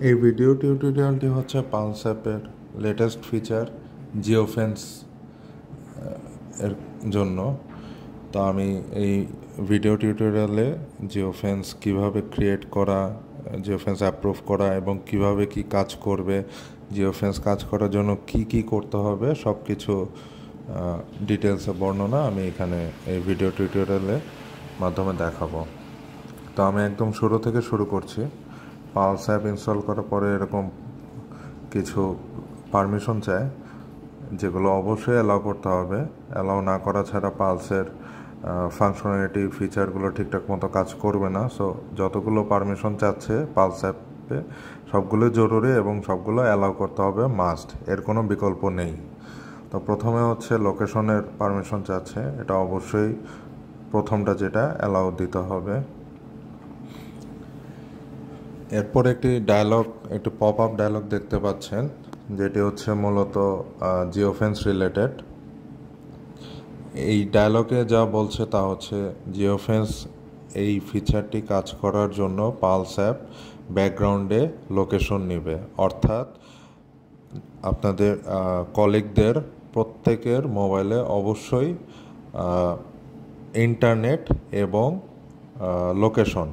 এই ভিডিও টিউটোরিয়ালটি হচ্ছে পালস অ্যাপের লেটেস্ট ফিচার জিওফেন্স এর জন্য। তো আমি এই ভিডিও টিউটোরিয়ালে জিওফেন্স কিভাবে ক্রিয়েট করা, জিওফেন্স অ্যাপ্রুভ করা এবং কিভাবে কি কাজ করবে, জিওফেন্স কাজ করার জন্য কি কি করতে হবে সব কিছু ডিটেলসে বর্ণনা আমি এখানে এই ভিডিও টিউটোরিয়ালের মাধ্যমে দেখাবো। তো আমি একদম শুরু থেকে শুরু করছি। পালস অ্যাপ ইনস্টল করার পরে এরকম কিছু পারমিশন চায়, যেগুলো অবশ্যই অ্যালাউ করতে হবে। অ্যালাউ না করা ছাড়া পালসের ফাংশনালিটি ফিচারগুলো ঠিকঠাক মতো কাজ করবে না। সো যতগুলো পারমিশন চাচ্ছে পালস অ্যাপে সবগুলো জরুরি এবং সবগুলো অ্যালাউ করতে হবে, মাস্ট, এর কোনো বিকল্প নেই। তো প্রথমে হচ্ছে লোকেশনের পারমিশন চাচ্ছে, এটা অবশ্যই প্রথমটা যেটা অ্যালাউ দিতে হবে। এরপর একটি পপ আপ ডায়লগ দেখতে পাচ্ছেন, যেটি হচ্ছে মূলত জিওফেন্স রিলেটেড। এই ডায়লগে যা বলছে তা হচ্ছে জিওফেন্স এই ফিচারটি কাজ করার জন্য পালস অ্যাপ ব্যাকগ্রাউন্ডে লোকেশন নেবে, অর্থাৎ আপনাদের কলিগদের প্রত্যেকের মোবাইলে অবশ্যই ইন্টারনেট এবং লোকেশন,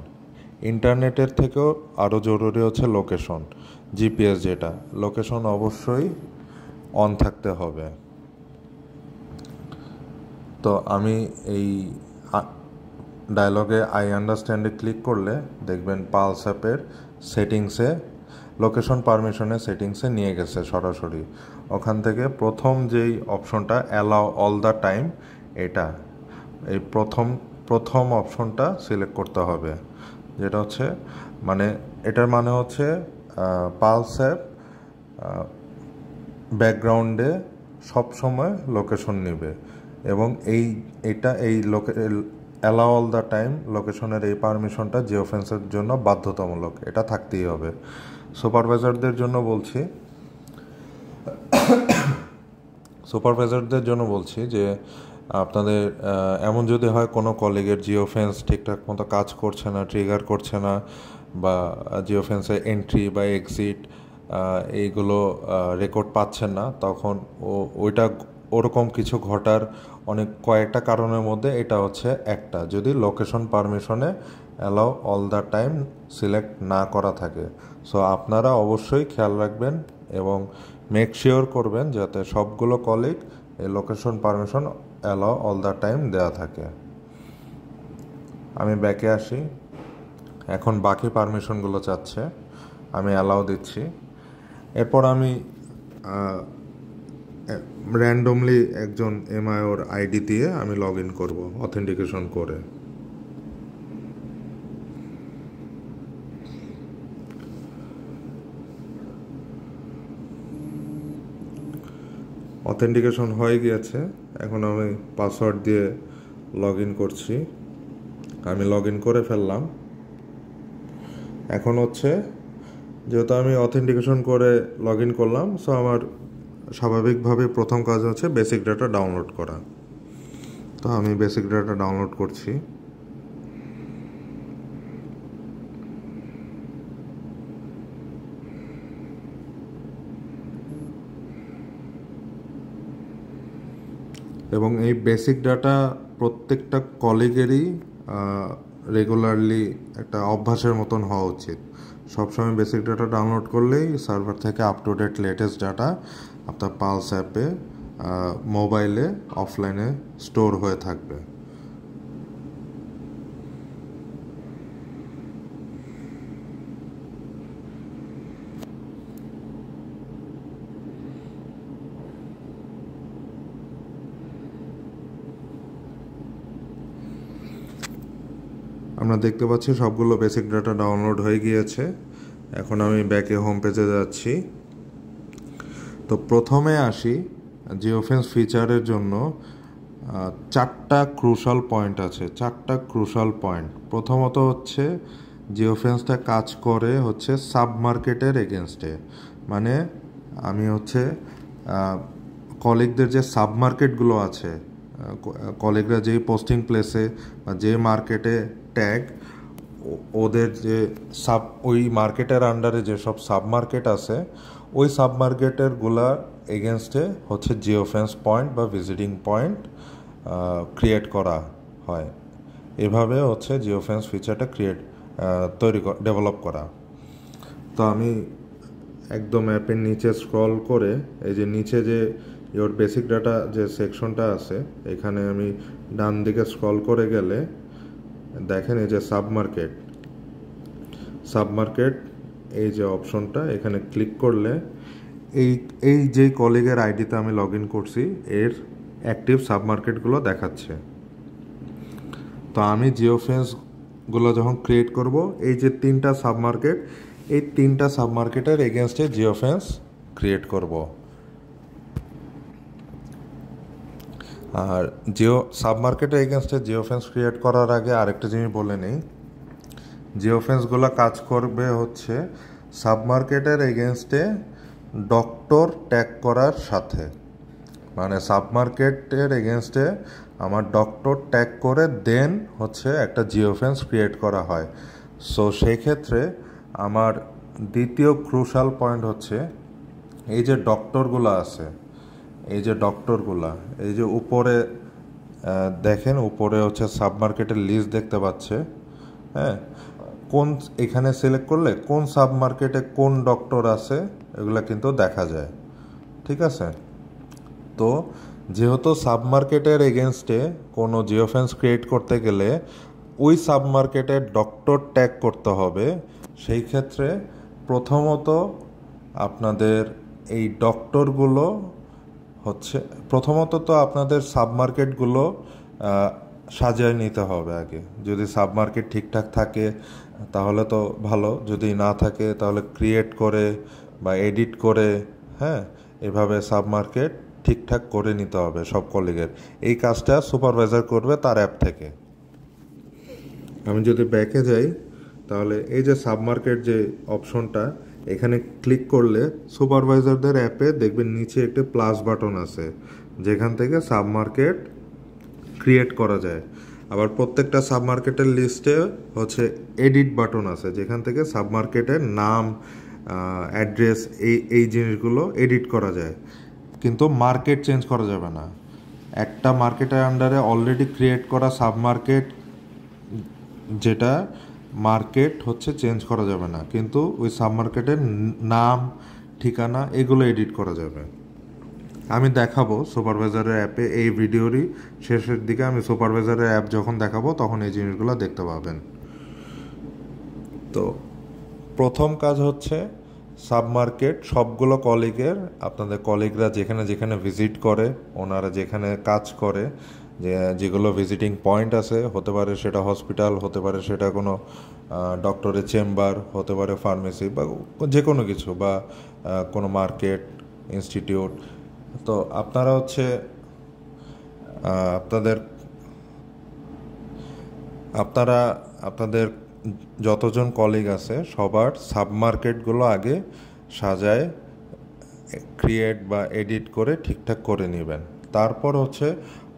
ইন্টারনেটের থেকেও আরও জরুরি হচ্ছে লোকেশন, জিপিএস, যেটা লোকেশন অবশ্যই অন থাকতে হবে। তো আমি এই ডায়লগে আই আন্ডারস্ট্যান্ডে ক্লিক করলে দেখবেন পালস অ্যাপের সেটিংসে লোকেশন পারমিশনের সেটিংসে নিয়ে গেছে সরাসরি। ওখান থেকে প্রথম যেই অপশনটা অ্যালাউ অল দ্য টাইম, এটা এই প্রথম অপশনটা সিলেক্ট করতে হবে, যেটা হচ্ছে এটার মানে হচ্ছে পালস অ্যাপ ব্যাকগ্রাউন্ডে সবসময় লোকেশন নেবে এবং এই অ্যালাউ অল দ্য টাইম লোকেশনের এই পারমিশনটা জিওফেন্সের জন্য বাধ্যতামূলক, এটা থাকতেই হবে। সুপারভাইজারদের জন্য বলছি যে আপনাদের এমন যদি হয় কোনো কলিগের জিওফেন্স ঠিকঠাক মতো কাজ করছে না, ট্রিগার করছে না, বা জিওফেন্সে এন্ট্রি বা এক্সিট এইগুলো রেকর্ড পাচ্ছেন না, তখন ওরকম কিছু ঘটার কয়েকটা কারণের মধ্যে এটা হচ্ছে একটা, যদি লোকেশন পারমিশনে allow all the time select না করা থাকে। সো আপনারা অবশ্যই খেয়াল রাখবেন এবং মেক শিওর করবেন যাতে সবগুলো কলিগ এই location permission allow all the time দেওয়া থাকে। আমি ব্যাকে আসি, এখন বাকি পারমিশনগুলো চাচ্ছে, আমি অ্যালাউ দিচ্ছি। এরপর আমি র্যান্ডমলি একজন এমআইওর আইডি দিয়ে আমি লগ ইন করবো অথেন্টিকেশন করে। অথেন্টিকেশন হয়ে গিয়েছে, এখন আমি পাসওয়ার্ড দিয়ে লগ ইন করছি। আমি লগ ইন করে ফেললাম। এখন হচ্ছে যেহেতু আমি অথেন্টিকেশন করে লগ ইন করলাম, সো আমার স্বাভাবিকভাবে প্রথম কাজ হচ্ছে বেসিক ডাটা ডাউনলোড করা। তো আমি বেসিক ডাটা ডাউনলোড করছি। এবং এই বেসিক ডাটা প্রত্যেকটা কলিগেরই রেগুলারলি একটা অভ্যাসের মতন হওয়া উচিত। সবসময় বেসিক ডাটা ডাউনলোড করলেই সার্ভার থেকে up to date latest data আপনার পালস অ্যাপে মোবাইলে অফলাইনে স্টোর হয়ে থাকবে। আমরা দেখতে পাচ্ছি সবগুলো বেসিক ডাটা ডাউনলোড হয়ে গিয়েছে। এখন আমি ব্যাকে হোম পেজে যাচ্ছি। তো প্রথমে আসি, জিওফেন্স ফিচারের জন্য চারটা ক্রুশাল পয়েন্ট আছে, চারটা ক্রুশাল পয়েন্ট। প্রথমত হচ্ছে জিওফেন্সটা কাজ করে হচ্ছে সাবমার্কেটের এগেনস্টে, মানে আমি হচ্ছে কলিগদের যে সাবমার্কেটগুলো আছে, কলিগরা যেই পোস্টিং প্লেসে বা যে মার্কেটে ট্যাগ, ওদের যে ওই মার্কেটের আন্ডারে যেসব সাব মার্কেট আছে ওই সাব মার্কেটেরগুলা এগেনস্টে হচ্ছে জিওফেন্স পয়েন্ট বা ভিজিটিং পয়েন্ট ক্রিয়েট করা হয়। এভাবে হচ্ছে জিওফেন্স ফিচারটা ডেভেলপ করা। তো আমি একদম অ্যাপের নিচে স্ক্রল করে এই যে নিচে যে ইওর বেসিক ডাটা যে সেকশনটা আছে এখানে আমি ডান দিকে স্ক্রল করে গেলে দেখেন এই যে সাবমার্কেট এই যে অপশনটা এখানে ক্লিক করলে এই যে কলিগের আইডিতে আমি লগ ইন করছি এর অ্যাক্টিভ সাবমার্কেটগুলো দেখাচ্ছে। তো আমি জিওফেন্সগুলো যখন ক্রিয়েট করব এই যে 3টা সাবমার্কেট এই 3টা সাবমার্কেটের এগেনস্টে জিওফেন্স ক্রিয়েট করব। আর সাবমার্কেটের এগেনস্টে জিওফেন্স ক্রিয়েট করার আগে আরেকটা জিনিস বলে নেই, জিওফেন্সগুলো কাজ করবে হচ্ছে সাবমার্কেটের এগেনস্টে ডক্টর ট্যাগ করার সাথে, মানে সাবমার্কেটের এগেনস্টে আমার ডক্টর ট্যাগ করে দেন হচ্ছে একটা জিওফেন্স ক্রিয়েট করা হয়। সো সেই ক্ষেত্রে আমার দ্বিতীয় ক্রুশাল পয়েন্ট হচ্ছে এই যে ডক্টরগুলো আছে, এই যে উপরে দেখেন উপরে হচ্ছে সাবমার্কেটের লিস্ট দেখতে পাচ্ছে, হ্যাঁ, এখানে সিলেক্ট করলে কোন সাবমার্কেটে কোন ডক্টর আছে এগুলো কিন্তু দেখা যায়, ঠিক আছে। তো যেহেতু সাবমার্কেটের এগেনস্টে কোনো জিওফেন্স ক্রিয়েট করতে গেলে ওই সাবমার্কেটের ডক্টর ট্যাগ করতে হবে, সেই ক্ষেত্রে প্রথমত আপনাদের এই ডক্টরগুলো হচ্ছে তো আপনাদের সাবমার্কেটগুলো সাজিয়ে নিতে হবে আগে। যদি সাবমার্কেট ঠিকঠাক থাকে তাহলে তো ভালো, যদি না থাকে তাহলে ক্রিয়েট করে বা এডিট করে, হ্যাঁ, এভাবে সাবমার্কেট ঠিকঠাক করে নিতে হবে সব কলিগের। এই কাজটা সুপারভাইজার করবে তার অ্যাপ থেকে। আমি যদি ব্যাকে যাই তাহলে এই যে সাবমার্কেট যে অপশনটা এখানে ক্লিক করলে সুপারভাইজারদের অ্যাপে দেখবেন নিচে একটি প্লাস বাটন আছে যেখান থেকে সাবমার্কেট ক্রিয়েট করা যায়। আবার প্রত্যেকটা সাবমার্কেটের লিস্টে হচ্ছে এডিট বাটন আছে যেখান থেকে সাবমার্কেটের নাম, অ্যাড্রেস, এই জিনিসগুলো এডিট করা যায়, কিন্তু মার্কেট চেঞ্জ করা যাবে না। একটা মার্কেটের আন্ডারে অলরেডি ক্রিয়েট করা সাবমার্কেট যেটা মার্কেট হচ্ছে চেঞ্জ করা যাবে না, কিন্তু ওই সাবমার্কেটের নাম, ঠিকানা এগুলো এডিট করা যাবে। আমি দেখাবো সুপারভাইজারের অ্যাপে, এই ভিডিওরই শেষের দিকে আমি সুপারভাইজারের অ্যাপ যখন দেখাবো তখন এই জিনিসগুলো দেখতে পাবেন। তো প্রথম কাজ হচ্ছে সাবমার্কেট সবগুলো কলিগের, আপনাদের কলিগরা যেখানে যেখানে ভিজিট করে, ওনারা যেখানে কাজ করে, যেগুলো ভিজিটিং পয়েন্ট আছে, হতে পারে সেটা হসপিটাল, হতে পারে সেটা কোনো ডক্টরের চেম্বার, হতে পারে ফার্মেসি বা যে কোনো কিছু, বা কোনো মার্কেট, ইনস্টিটিউট। তো আপনারা হচ্ছে আপনাদের যতজন কলিগ আছে সবার সাবমার্কেটগুলো আগে সাজায় ক্রিয়েট বা এডিট করে ঠিকঠাক করে নেবেন। তারপর হচ্ছে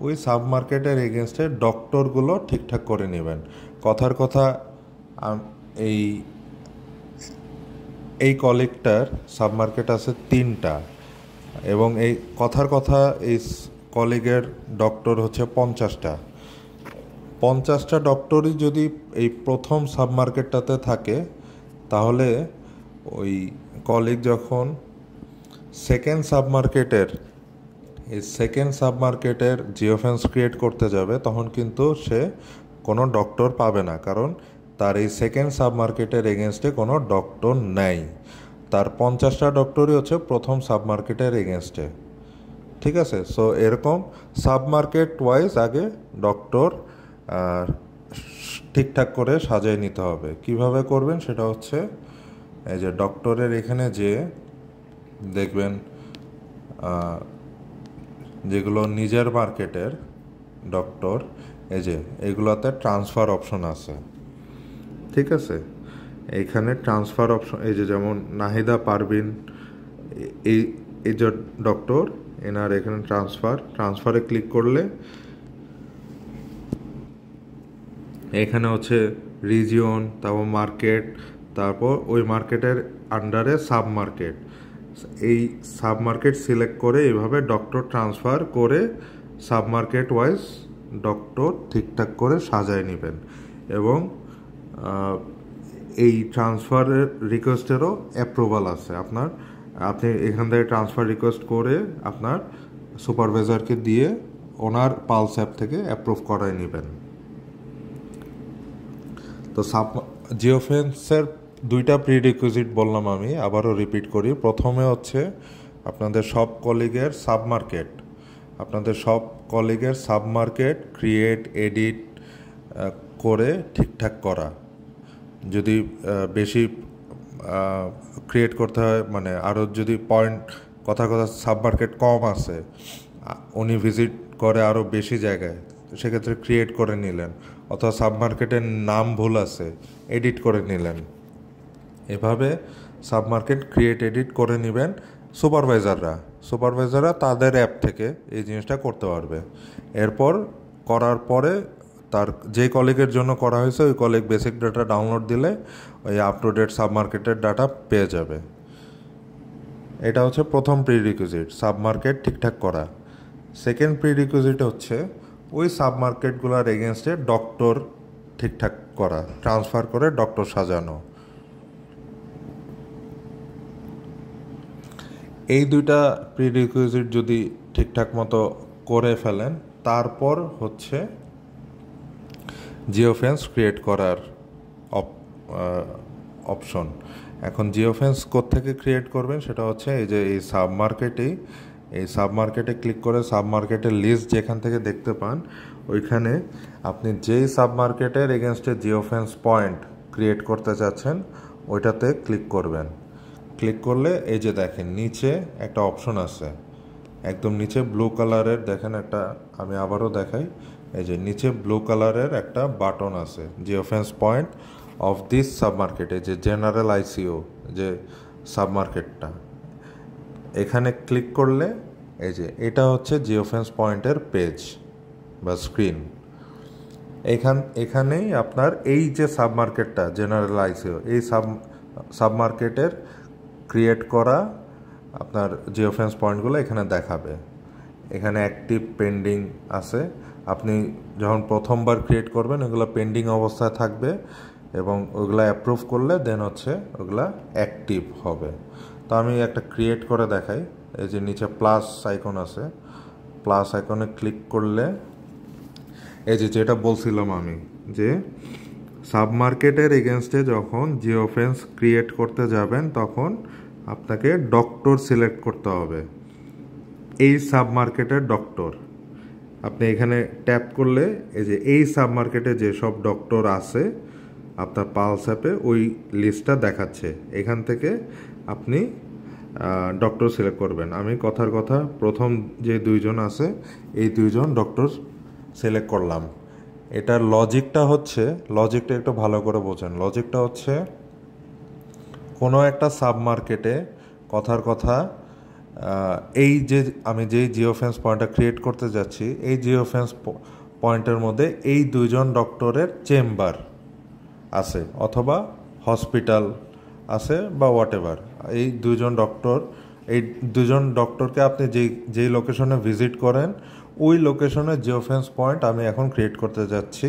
ওই সাবমার্কেটের এগেনস্টে ডক্টরগুলো ঠিকঠাক করে নেবেন। কথার কথা এই কলিগটার সাবমার্কেট আছে 3টা, এবং এই কথার কথা এই কলিগের ডক্টর হচ্ছে 50টা ডক্টরই যদি এই প্রথম সাবমার্কেটটাতে থাকে তাহলে ওই কলিগ যখন সেকেন্ড সাবমার্কেটের জিওফেন্স ক্রিয়েট করতে যাবে তখন কিন্তু সে কোনো ডক্টর পাবে না, কারণ তার এই সেকেন্ড সাবমার্কেটের এগেনস্টে কোনো ডক্টর নেই। তার 50টা ডক্টরই হচ্ছে প্রথম সাবমার্কেটের এগেনস্টে, ঠিক আছে। সো এরকম সাবমার্কেট ওয়াইজ আগে ডক্টর ঠিকঠাক করে সাজিয়ে নিতে হবে। কিভাবে করবেন সেটা হচ্ছে এই যে ডক্টরের এখানে যে দেখবেন যেগুলো নিজের মার্কেটের ডক্টর, এই যে এগুলোতে ট্রান্সফার অপশন আছে, ঠিক আছে। এইখানে ট্রান্সফার অপশন, এই যে যেমন নাহিদা পারভিন, এই যে ডক্টর, এনার এখানে ট্রান্সফারে ক্লিক করলে এখানে হচ্ছে রিজিয়ন, তারপর মার্কেট, তারপর ওই মার্কেটের আন্ডারে সাব মার্কেট। এই সাব মার্কেট সিলেক্ট করে এইভাবে ডক্টর ট্রান্সফার করে সাব মার্কেট ওয়াইজ ডক্টর ঠিকঠাক করে সাজায় নেবেন। এবং এই ট্রান্সফারের রিকোয়েস্টেরও অ্যাপ্রুভাল আছে আপনি এখান থেকে ট্রান্সফার রিকোয়েস্ট করে আপনার সুপারভাইজারকে দিয়ে ওনার পালস অ্যাপ থেকে অ্যাপ্রুভ করায় নেবেন। তো জিওফেন্সের দুইটা প্রিরিকুইজিট বললাম, আমি আবারও রিপিট করি। প্রথমে হচ্ছে আপনাদের সব কলিগের সাবমার্কেট ক্রিয়েট এডিট করে ঠিকঠাক করা। যদি বেশি ক্রিয়েট করতে হয়, মানে আরও যদি পয়েন্ট কথা সাবমার্কেট কম আছে, উনি ভিজিট করে আরও বেশি জায়গায়, সেক্ষেত্রে ক্রিয়েট করে নিলেন। অথবা সাবমার্কেটের নাম ভুল আছে, এডিট করে নিলেন। এভাবে সাবমার্কেট ক্রিয়েট এডিট করে নেবেন। সুপারভাইজাররা তাদের অ্যাপ থেকে এই জিনিসটা করতে পারবে। এরপর করার পরে তার যে কলিগের জন্য করা হয়েছে ওই কলিগ বেসিক ডাটা ডাউনলোড দিলে ওই আপ টু ডেট সাবমার্কেটের ডাটা পেয়ে যাবে। এটা হচ্ছে প্রথম প্রিরিকুইজিট, সাবমার্কেট ঠিকঠাক করা। সেকেন্ড প্রিরিকুইজিট হচ্ছে ওই সাবমার্কেটগুলোর এগেনস্টে ডক্টর ঠিকঠাক করা, ট্রান্সফার করে ডক্টর সাজানো। এই দুইটা প্রিরিকুইজিট যদি ঠিকঠাক মতো করে ফেলেন, তারপর হচ্ছে জিওফেন্স ক্রিয়েট করার অপশন। এখন জিওফেন্স কোত্থেকে ক্রিয়েট করবেন সেটা হচ্ছে এই সাবমার্কেটে ক্লিক করে সাবমার্কেটের লিস্ট যেখান থেকে দেখতে পান, ওইখানে আপনি যেই সাবমার্কেটের এগেনস্টে জিওফেন্স পয়েন্ট ক্রিয়েট করতে চাচ্ছেন ওইটাতে ক্লিক করবেন। ক্লিক করলে এই যে দেখেন নিচে একটা অপশন আছে, একদম নিচে ব্লু কালারের, দেখেন একটা, আমি আবারও দেখাই, এই যে নিচে ব্লু কালারের একটা বাটন আছে, জিওফেন্স পয়েন্ট অফ দিস সাবমার্কেটে, যে জেনারেল আইসিও যে সাবমার্কেটটা, এখানে ক্লিক করলে এই যে এটা হচ্ছে জিওফেন্স পয়েন্টের পেজ বা স্ক্রিন। এখানেই আপনার এই যে সাবমার্কেটটা জেনারেল আইসিও, এই সাবমার্কেটের ক্রিয়েট করা আপনার জিওফেন্স পয়েন্টগুলো এখানে দেখাবে। এখানে অ্যাক্টিভ, পেন্ডিং আছে। আপনি যখন প্রথমবার ক্রিয়েট করবেন ওগুলো পেন্ডিং অবস্থায় থাকবে এবং ওগুলো অ্যাপ্রুভ করলে দেন হচ্ছে ওগুলা অ্যাক্টিভ হবে। তো আমি একটা ক্রিয়েট করে দেখাই। এই যে নিচে প্লাস আইকন আছে, প্লাস আইকনে ক্লিক করলে এই যে যেটা বলছিলাম আমি, যে সাবমার্কেটের এগেনস্টে যখন জিওফেন্স ক্রিয়েট করতে যাবেন তখন আপনাকে ডক্টর সিলেক্ট করতে হবে, এই সাবমার্কেটের ডক্টর। আপনি এখানে ট্যাপ করলে এই যে এই সাবমার্কেটে যেসব ডক্টর আছে আপনার পালস অ্যাপে ওই লিস্টটা দেখাচ্ছে, এখান থেকে আপনি ডক্টর সিলেক্ট করবেন। আমি কথার কথা প্রথম যে দুইজন আছে এই দুইজন ডক্টর সিলেক্ট করলাম। এটার লজিকটা একটু ভালো করে বোঝেন। লজিকটা হচ্ছে কোনো একটা সাবমার্কেটে কথার কথা এই যে আমি যেই জিওফেন্স পয়েন্টটা ক্রিয়েট করতে যাচ্ছি এই জিওফেন্স পয়েন্টের মধ্যে এই দুইজন ডক্টরের চেম্বার আছে অথবা হসপিটাল আছে বা হোয়াটএভার। এই দুজন ডক্টরকে আপনি যেই লোকেশনে ভিজিট করেন ওই লোকেশনের জিওফেন্স পয়েন্ট আমি এখন ক্রিয়েট করতে যাচ্ছি।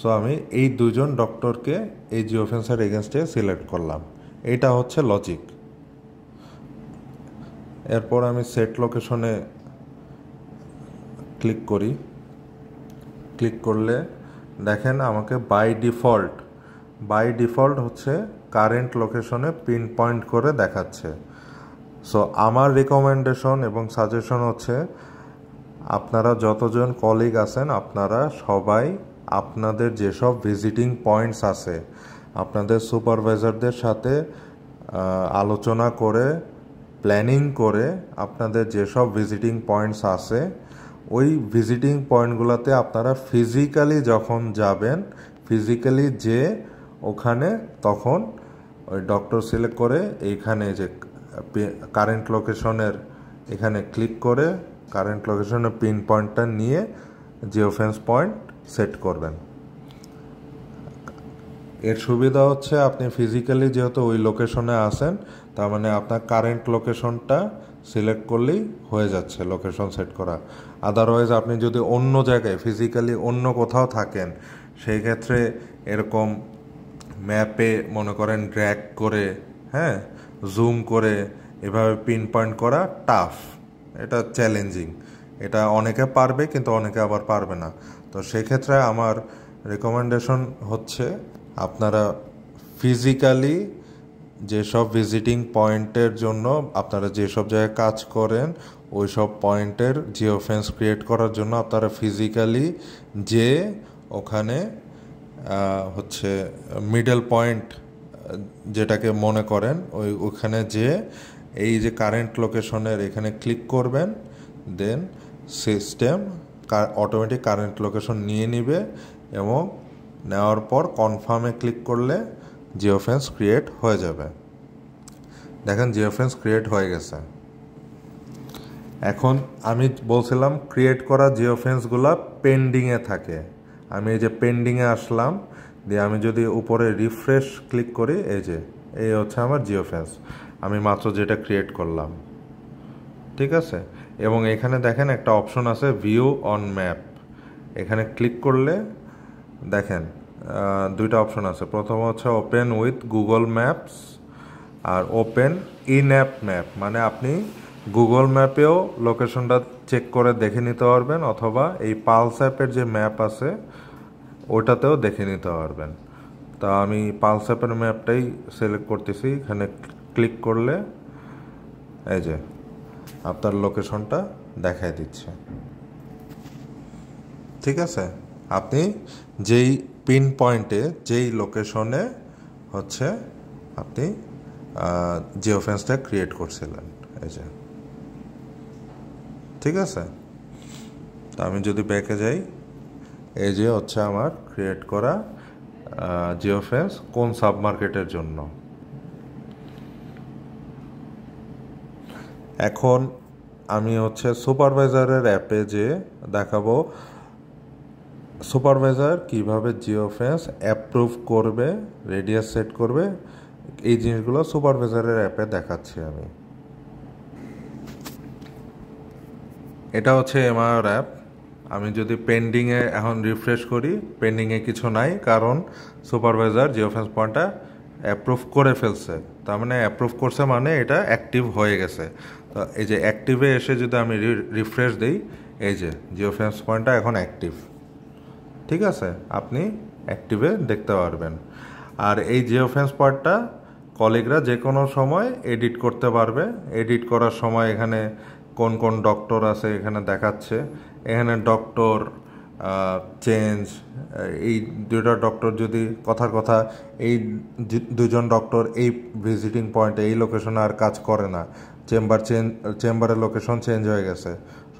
সো আমি এই দুজন ডক্টরকে এই জিওফেন্সের এগেনস্টে সিলেক্ট করলাম। এটা হচ্ছে লজিক। এরপর আমি সেট লোকেশনে ক্লিক করি। ক্লিক করলে দেখেন আমাকে বাই ডিফল্ট হচ্ছে কারেন্ট লোকেশনে পিন পয়েন্ট করে দেখাচ্ছে। সো আমার রিকমেন্ডেশন এবং সাজেশন হচ্ছে আপনারা যতজন কলিগ আছেন আপনারা সবাই আপনাদের যেসব ভিজিটিং পয়েন্টস আছে আপনাদের সুপারভাইজারদের সাথে আলোচনা করে প্ল্যানিং করে আপনাদের যেসব ভিজিটিং পয়েন্টস আছে ওই ভিজিটিং পয়েন্টগুলোতে আপনারা ফিজিক্যালি যখন যাবেন, ফিজিক্যালি যে ওখানে তখন ওই ডক্টর সিলেক্ট করে এইখানে যে কারেন্ট লোকেশনের এখানে ক্লিক করে কারেন্ট লোকেশনের পিন পয়েন্টটা নিয়ে জিওফেন্স পয়েন্ট সেট করবেন। এর সুবিধা হচ্ছে আপনি ফিজিক্যালি যেহেতু ওই লোকেশনে আসেন, তার মানে আপনার কারেন্ট লোকেশনটা সিলেক্ট করলেই হয়ে যাচ্ছে লোকেশন সেট করা। আদারওয়াইজ আপনি যদি অন্য জায়গায় ফিজিক্যালি অন্য কোথাও থাকেন, সেই ক্ষেত্রে এরকম ম্যাপে মনে করেন ড্র্যাগ করে, হ্যাঁ, জুম করে এভাবে পিন পয়েন্ট করা টাফ, এটা চ্যালেঞ্জিং। এটা অনেকে পারবে কিন্তু অনেকে আবার পারবে না। তো সেক্ষেত্রে আমার রেকমেন্ডেশন হচ্ছে আপনারা ফিজিক্যালি যেসব ভিজিটিং পয়েন্টের জন্য আপনারা যেসব জায়গায় কাজ করেন ওই সব পয়েন্টের জিওফেন্স ক্রিয়েট করার জন্য আপনারা ফিজিক্যালি যে ওখানে হচ্ছে মিডল পয়েন্ট যেটাকে মনে করেন ওইখানে যে এই যে কারেন্ট লোকেশনের এখানে ক্লিক করবেন, দেন সিস্টেম অটোমেটিক কারেন্ট লোকেশন নিয়ে নিবে এবং নেওয়ার পর কনফার্মে ক্লিক করলে জিওফেন্স ক্রিয়েট হয়ে যাবে। দেখেন জিওফেন্স ক্রিয়েট হয়ে গেছে। এখন আমি বলছিলাম ক্রিয়েট করা জিওফেন্সগুলো পেন্ডিংয়ে থাকে। আমি এই যে পেন্ডিংয়ে আসলাম, দিয়ে আমি যদি উপরে রিফ্রেশ ক্লিক করি, এই হচ্ছে আমার জিওফেন্স আমি মাত্র যেটা ক্রিয়েট করলাম, ঠিক আছে। এবং এখানে দেখেন একটা অপশন আছে ভিউ অন ম্যাপ, এখানে ক্লিক করলে দেখেন দুইটা অপশন আছে। প্রথম হচ্ছে ওপেন উইথ গুগল ম্যাপস আর ওপেন ইন অ্যাপ ম্যাপ, মানে আপনি গুগল ম্যাপেও লোকেশনটা চেক করে দেখে নিতে পারবেন, অথবা এই পালস অ্যাপের যে ম্যাপ আছে ওটাতেও দেখে নিতে পারবেন। তা আমি পালস অ্যাপের ম্যাপটাই সিলেক্ট করতেছি। এখানে ক্লিক করলে এই যে আপনার লোকেশনটা দেখায় দিচ্ছে, ঠিক আছে। আপনি যেই পিন পয়েন্টে যেই লোকেশনে হচ্ছে আপনি জিওফেন্সটা ক্রিয়েট করছিলেন, এই যে, ঠিক আছে। তা আমি যদি ব্যাকে যাই, এই যে হচ্ছে আমার ক্রিয়েট করা জিওফেন্স কোন সাবমার্কেটের জন্য। এখন আমি হচ্ছে সুপারভাইজারের অ্যাপে যে দেখাবো সুপারভাইজার কিভাবে জিওফেন্স অ্যাপ্রুভ করবে, রেডিয়াস সেট করবে, এই জিনিসগুলো সুপারভাইজারের অ্যাপে দেখাচ্ছি আমি। এটা হচ্ছে এমআইআর অ্যাপ। আমি যদি পেন্ডিংয়ে এখন রিফ্রেশ করি, পেন্ডিংয়ে কিছু নাই, কারণ সুপারভাইজার জিওফেন্স পয়েন্টটা অ্যাপ্রুভ করে ফেলছে। তার মানে অ্যাপ্রুভ করছে মানে এটা অ্যাক্টিভ হয়ে গেছে। তো এই যে অ্যাক্টিভে এসে যদি আমি রিফ্রেশ দিই, এই যে জিওফেন্স পয়েন্টটা এখন অ্যাক্টিভ, ঠিক আছে। আপনি অ্যাক্টিভে দেখতে পারবেন। আর এই জিওফেন্স পয়েন্টটা কলিগরা যে কোনো সময় এডিট করতে পারবে। এডিট করার সময় এখানে কোন কোন ডক্টর আছে এখানে দেখাচ্ছে। এখানে ডক্টর চেঞ্জ, এই দুইটা ডক্টর যদি কথার কথা এই দুজন ডক্টর এই ভিজিটিং পয়েন্টে এই লোকেশনে আর কাজ করে না, চেম্বারের লোকেশন চেঞ্জ হয়ে গেছে,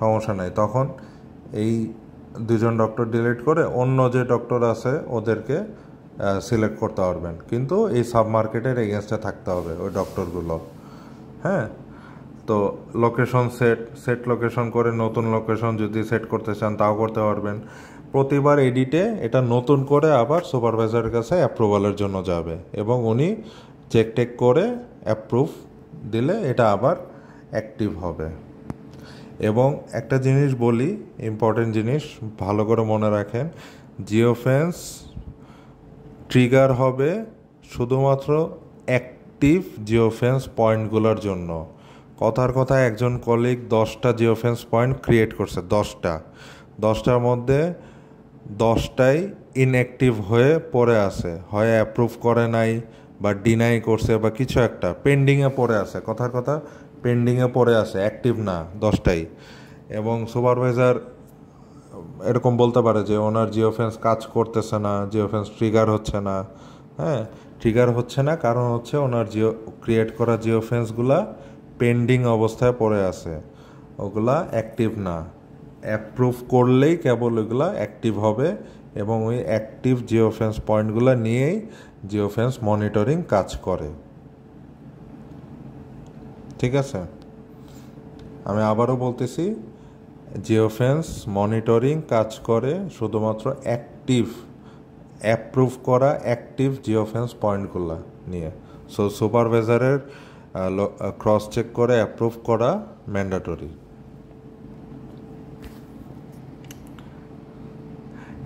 সমস্যা নেই, তখন এই দুজন ডক্টর ডিলিট করে অন্য যে ডক্টর আছে ওদেরকে সিলেক্ট করতে পারবেন, কিন্তু এই সাবমার্কেটের এগেনস্টে থাকতে হবে ওই ডক্টরগুলো। হ্যাঁ, তো লোকেশন সেট লোকেশন করে নতুন লোকেশন যদি সেট করতে চান তাও করতে পারবেন। প্রতিবার এডিটে এটা নতুন করে আবার সুপারভাইজারের কাছে অ্যাপ্রুভালের জন্য যাবে এবং উনি চেক টেক করে অ্যাপ্রুভ দিলে এটা আবার অ্যাক্টিভ হবে। এবং একটা জিনিস বলি, ইম্পর্টেন্ট জিনিস ভালো করে মনে রাখেন, জিওফেন্স ট্রিগার হবে শুধুমাত্র অ্যাক্টিভ জিওফেন্স পয়েন্টগুলোর জন্য। কথার কথা একজন কলিগ 10টা জিওফেন্স পয়েন্ট ক্রিয়েট করছে, 10টার মধ্যে 10টাই ইনঅ্যাক্টিভ হয়ে পড়ে আছে, হয় অ্যাপ্রুভ করে নাই বা ডিনাই করছে বা কিছু একটা পেন্ডিংয়ে পড়ে আছে। কথার কথা পেন্ডিংয়ে পড়ে আছে, অ্যাক্টিভ না 10টাই। এবং সুপারভাইজার এরকম বলতে পারে যে ওনার জিওফেন্স কাজ করতেছে না, জিওফেন্স ট্রিগার হচ্ছে না। হ্যাঁ, ট্রিগার হচ্ছে না কারণ হচ্ছে ওনার ক্রিয়েট করা জিওফেন্সগুলা পেন্ডিং অবস্থায় পড়ে আছে, ওগুলা অ্যাক্টিভ না। অ্যাপ্রুভ করলেই কেবল ওগুলা অ্যাক্টিভ হবে এবং ওই অ্যাক্টিভ জিওফেন্স পয়েন্টগুলো নিয়েই জিওফেন্স মনিটরিং কাজ করে, ঠিক আছে। আমি আবারও বলতেছি, জিওফেন্স মনিটরিং কাজ করে শুধুমাত্র অ্যাক্টিভ অ্যাপ্রুভ করা অ্যাক্টিভ জিওফেন্স পয়েন্টগুলো নিয়ে। সো সুপারভাইজারের ক্রস চেক করে অ্যাপ্রুভ করা ম্যান্ডেটরি।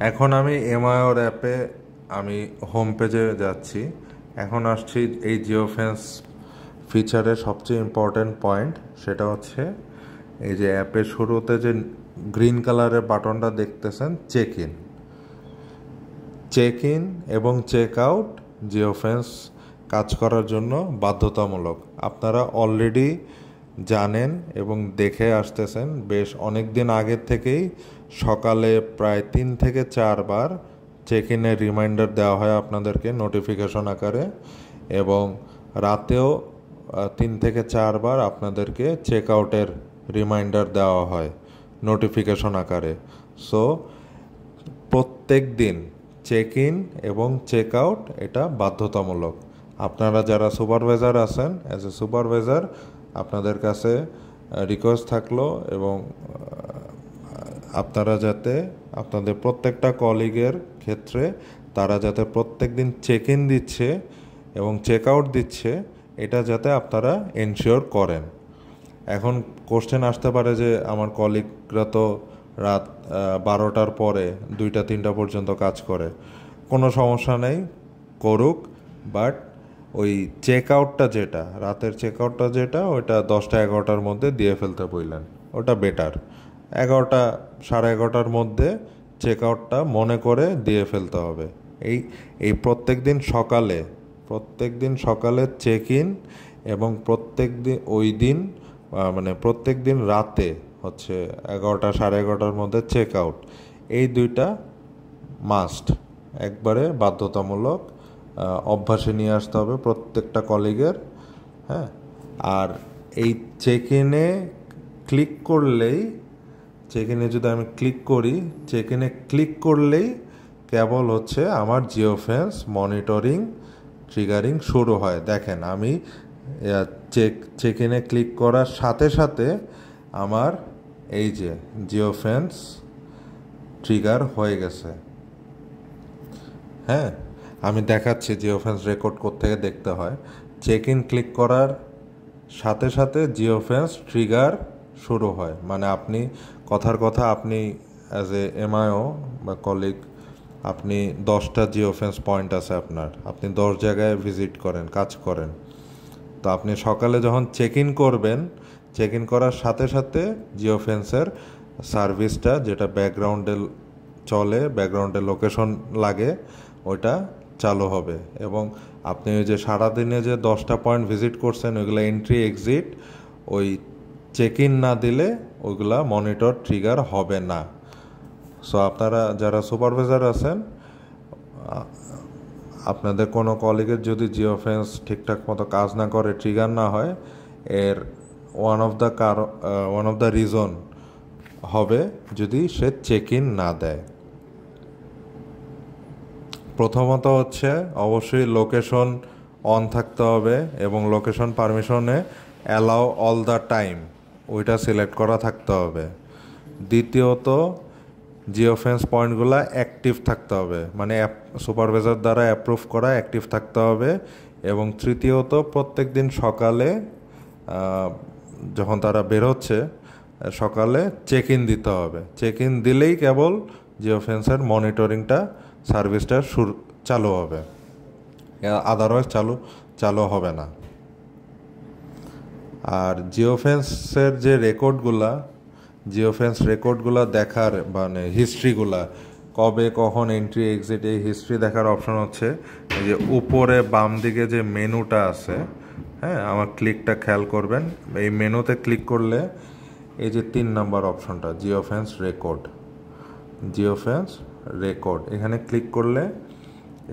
এখন আমি এমআইওর অ্যাপে আমি হোম পেজে যাচ্ছি। এখন আসছি এই জিওফেন্স ফিচারের সবচেয়ে ইম্পর্ট্যান্ট পয়েন্ট, সেটা হচ্ছে এই যে অ্যাপের শুরুতে যে গ্রিন কালারের বাটনটা দেখতেছেন, চেক ইন এবং চেক আউট জিওফেন্স কাজ করার জন্য বাধ্যতামূলক। আপনারা অলরেডি জানেন এবং দেখে আসতেছেন, বেশ অনেক দিন আগের থেকেই সকালে প্রায় 3 থেকে 4 বার চেক ইনের রিমাইন্ডার দেওয়া হয় আপনাদেরকে নোটিফিকেশন আকারে, এবং রাতেও 3 থেকে 4 বার আপনাদেরকে চেক আউটের রিমাইন্ডার দেওয়া হয় নোটিফিকেশন আকারে। সো প্রত্যেক দিন চেক ইন এবং চেক আউট এটা বাধ্যতামূলক। আপনারা যারা সুপারভাইজার আছেন, অ্যাজ এ সুপারভাইজার আপনাদের কাছে রিকোয়েস্ট থাকলো, এবং আপনারা যাতে আপনাদের প্রত্যেকটা কলিগের ক্ষেত্রে তারা যাতে প্রত্যেক দিন চেক ইন দিচ্ছে এবং চেক আউট দিচ্ছে, এটা যাতে আপনারা এনশিওর করেন। এখন কোশ্চেন আসতে পারে যে আমার কলিগরা তো রাত 12টার পরে 2টা-3টা পর্যন্ত কাজ করে। কোনো সমস্যা নেই, করুক, বাট ওই চেক আউটটা যেটা রাতের চেক আউটটা যেটা ওইটা 10টা-11টার মধ্যে দিয়ে ফেলতে বললেন, ওটা বেটার। 11টা 11:30টার মধ্যে চেক আউটটা মনে করে দিয়ে ফেলতে হবে। এই প্রত্যেক দিন সকালে চেক ইন এবং প্রত্যেক দিন রাতে হচ্ছে 11টা 11:30টার মধ্যে চেক আউট। এই দুইটা মাস্ট, একবারে বাধ্যতামূলক, অভ্যাসে নিয়ে আসতে হবে প্রত্যেকটা কলিগের। হ্যাঁ, আর এই চেক ইনে যদি আমি চেক ইনে ক্লিক করলেই কেবল হচ্ছে আমার জিওফেন্স মনিটরিং ট্রিগারিং শুরু হয়। দেখেন, আমি চেক ইনে ক্লিক করার সাথে সাথে আমার এই যে জিওফেন্স ট্রিগার হয়ে গেছে। হ্যাঁ, আমি দেখাচ্ছি জিওফেন্স রেকর্ড কোত্থেকে দেখতে হয়। চেক ইন ক্লিক করার সাথে সাথে জিওফেন্স ট্রিগার শুরু হয়, মানে আপনি আপনি অ্যাজ এ এমআইও বা কলিগ, আপনি 10টা জিওফেন্স পয়েন্ট আছে আপনি 10 জায়গায় ভিজিট করেন, কাজ করেন। তো আপনি সকালে যখন চেক ইন করবেন, চেক ইন করার সাথে সাথে জিওফেন্সের সার্ভিসটা যেটা ব্যাকগ্রাউন্ডে চলে, ব্যাকগ্রাউন্ডে লোকেশন লাগে, ওইটা চালু হবে। এবং আপনি ওই যে সারাদিনে যে 10টা পয়েন্ট ভিজিট করছেন, ওইগুলো এন্ট্রি এক্সিট ওই চেক ইন না দিলে ওইগুলা মনিটর ট্রিগার হবে না। সো আপনারা যারা সুপারভাইজার আছেন, আপনাদের কোনো কলিগের যদি জিওফেন্স ঠিকঠাক মতো কাজ না করে, ট্রিগার না হয়, এর ওয়ান অফ দ্য রিজন হবে যদি সে চেক ইন না দেয়। প্রথমত হচ্ছে অবশ্যই লোকেশন অন থাকতে হবে এবং লোকেশন পারমিশনে অ্যালাউ অল দ্য টাইম ওইটা সিলেক্ট করা থাকতে হবে। দ্বিতীয়ত জিওফেন্স পয়েন্টগুলো অ্যাক্টিভ থাকতে হবে, মানে সুপারভাইজার দ্বারা অ্যাপ্রুভ করা অ্যাক্টিভ থাকতে হবে। এবং তৃতীয়ত প্রত্যেক দিন সকালে যখন তারা বেরোচ্ছে, সকালে চেক ইন দিতে হবে। চেক ইন দিলেই কেবল জিওফেন্সের মনিটরিংটা সার্ভিসটা চালু হবে, আদারওয়াইজ চালু হবে না। আর জিওফেন্সের যে জিওফেন্স রেকর্ডগুলা দেখার মানে হিস্ট্রিগুলা, কবে কখন এন্ট্রি এক্সিট, এই হিস্ট্রি দেখার অপশন হচ্ছে এই যে উপরে বাম দিকে যে মেনুটা আছে। হ্যাঁ, আমার ক্লিকটা খেয়াল করবেন, এই মেনুতে ক্লিক করলে এই যে 3 নাম্বার অপশনটা জিওফেন্স রেকর্ড, এখানে ক্লিক করলে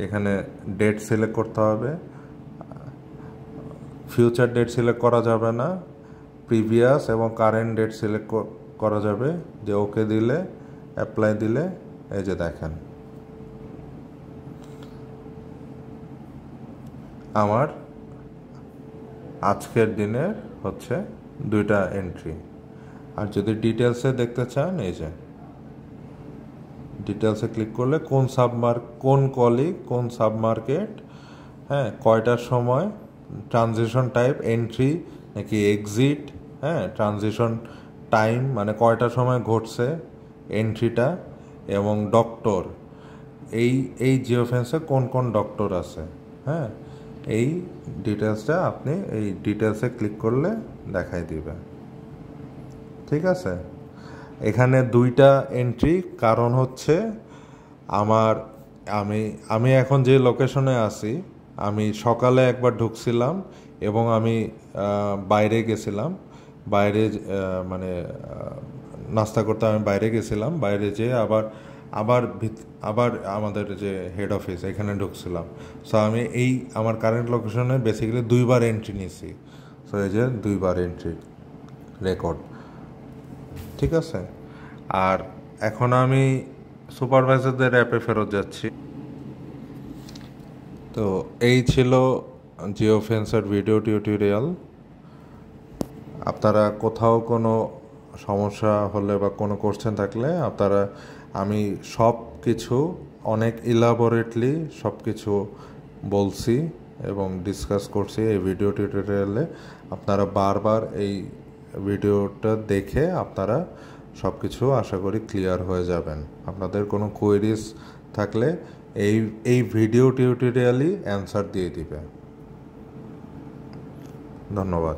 এখানে ডেট সিলেক্ট করতে হবে। ফিউচার ডেট সিলেক্ট করা যাবে না, প্রিভিয়াস এবং কারেন্ট ডেট সিলেক্ট করা যাবে। যে ওকে দিলে, অ্যাপ্লাই দিলে, এই যে দেখেন আমার আজকের দিনের হচ্ছে 2টা এন্ট্রি। আর যদি ডিটেলসে দেখতে চান, এই যে ডিটেলসে ক্লিক করলে কোন কলি কোন সাবমার্কেট, হ্যাঁ, কয়টার সময়, ট্রানজিশন টাইপ এন্ট্রি নাকি এক্সিট, হ্যাঁ, ট্রানজিশন টাইম মানে কয়টার সময় ঘটছে এন্ট্রিটা, এবং ডক্টর, এই জিওফেন্সে কোন কোন ডক্টর আছে, হ্যাঁ, এই ডিটেলসটা আপনি এই ডিটেলসে ক্লিক করলে দেখাই দিবে। ঠিক আছে, এখানে 2টা এন্ট্রি, কারণ হচ্ছে আমি আমি এখন যে লোকেশনে আছি, আমি সকালে একবার ঢুকছিলাম এবং আমি বাইরে গেছিলাম, বাইরে মানে নাস্তা করতে আমি বাইরে গেছিলাম, বাইরে যেয়ে আবার আমাদের যে হেড অফিস এখানে ঢুকছিলাম। সো আমি আমার কারেন্ট লোকেশনে বেসিক্যালি 2বার এন্ট্রি নিয়েছি। সো এই যে 2বার এন্ট্রি রেকর্ড। ঠিক আছে, আর এখন আমি সুপারভাইজারদের অ্যাপে ফেরত যাচ্ছি। তো এই ছিল জিওফেন্সের ভিডিও টিউটোরিয়াল। আপনারা কোথাও কোনো সমস্যা হলে বা কোনো কোশ্চেন থাকলে আমি সব কিছু অনেক ইলাবোরেটলি সব কিছু বলছি এবং ডিসকাস করছি এই ভিডিও টিউটোরিয়ালে। আপনারা বারবার এই ভিডিওটা দেখে আপনারা সব কিছু আশা করি ক্লিয়ার হয়ে যাবেন। আপনাদের কোনো কোয়েরিজ থাকলে এই ভিডিও টিউটোরিয়ালই অ্যান্সার দিয়ে দিবে। ধন্যবাদ।